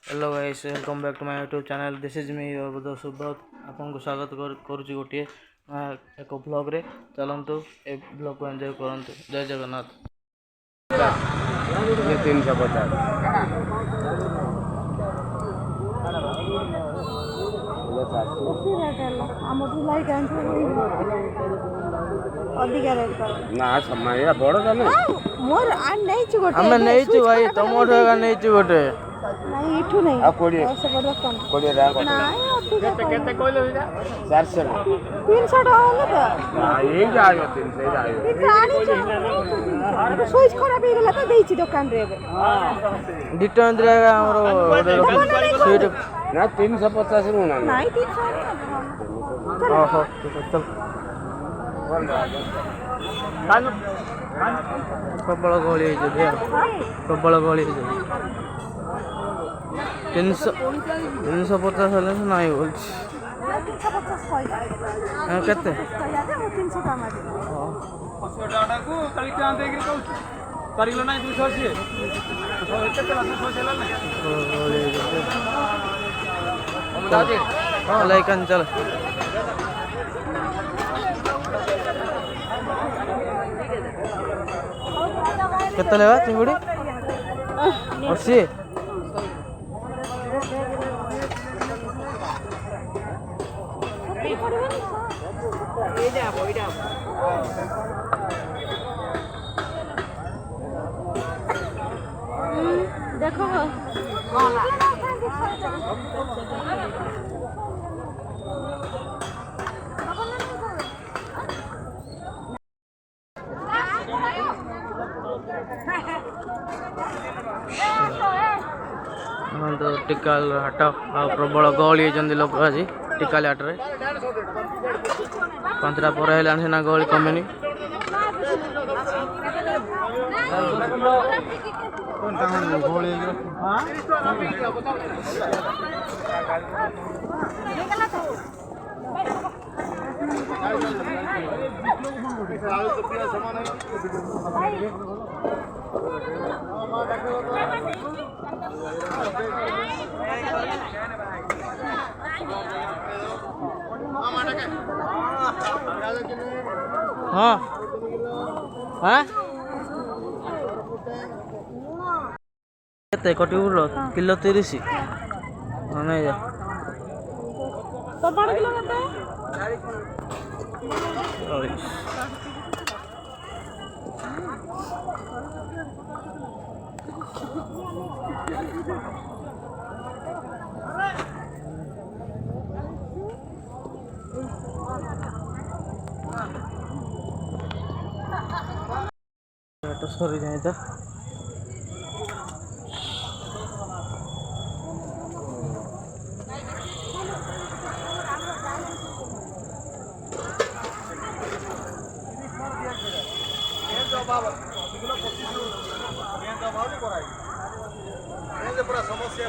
Hello guys, welcome back to my YouTube channel. This is me your Budh Subrat. आपको स्वागत करुच्ची गोटे एक ब्लॉग रे। चलतु ए ब्लॉग को एंजॉय करंतु। जय जगन्नाथ। 350 ना समय बड़ मोर आन नहीं छु गोटे हमें नहीं छु भाई, टमाटो का नहीं छु गोटे नहीं इठू नहीं आ कोड़ी से बड़ कम कोड़ी राग नहीं अधिक केते कहलो इदा 400 300 टका होला तो ना ये जायो 300 जायो ई प्राणी छ स्विच खराब हो गेला तो देई छी दुकान रे एबे डिटन देगा हमरो स्वीट ना 350 नु ना नहीं 300 ओहो चल प्रबल गहली प्रबल गहली 350 हेल्ले नहीं बोल 350 कहला केते 300 टका मार 500 टाटा को काली चांद देगिर कहू करिलो नाही 280 केते लाख 200 चला नाही हम दादी हां लाइकन चल केते लेवा चिंगुड़ी 80 देखो तो टिकाल हाट प्रबल गहली होती लोक आज टिकाली हाट रे 5टा पर है गहली कमेनी हाँ हाँ केते कटिपुर किलो 30 नहीं जा तो 12 किलो करते तो सॉरी जाए तो पूरा समस्या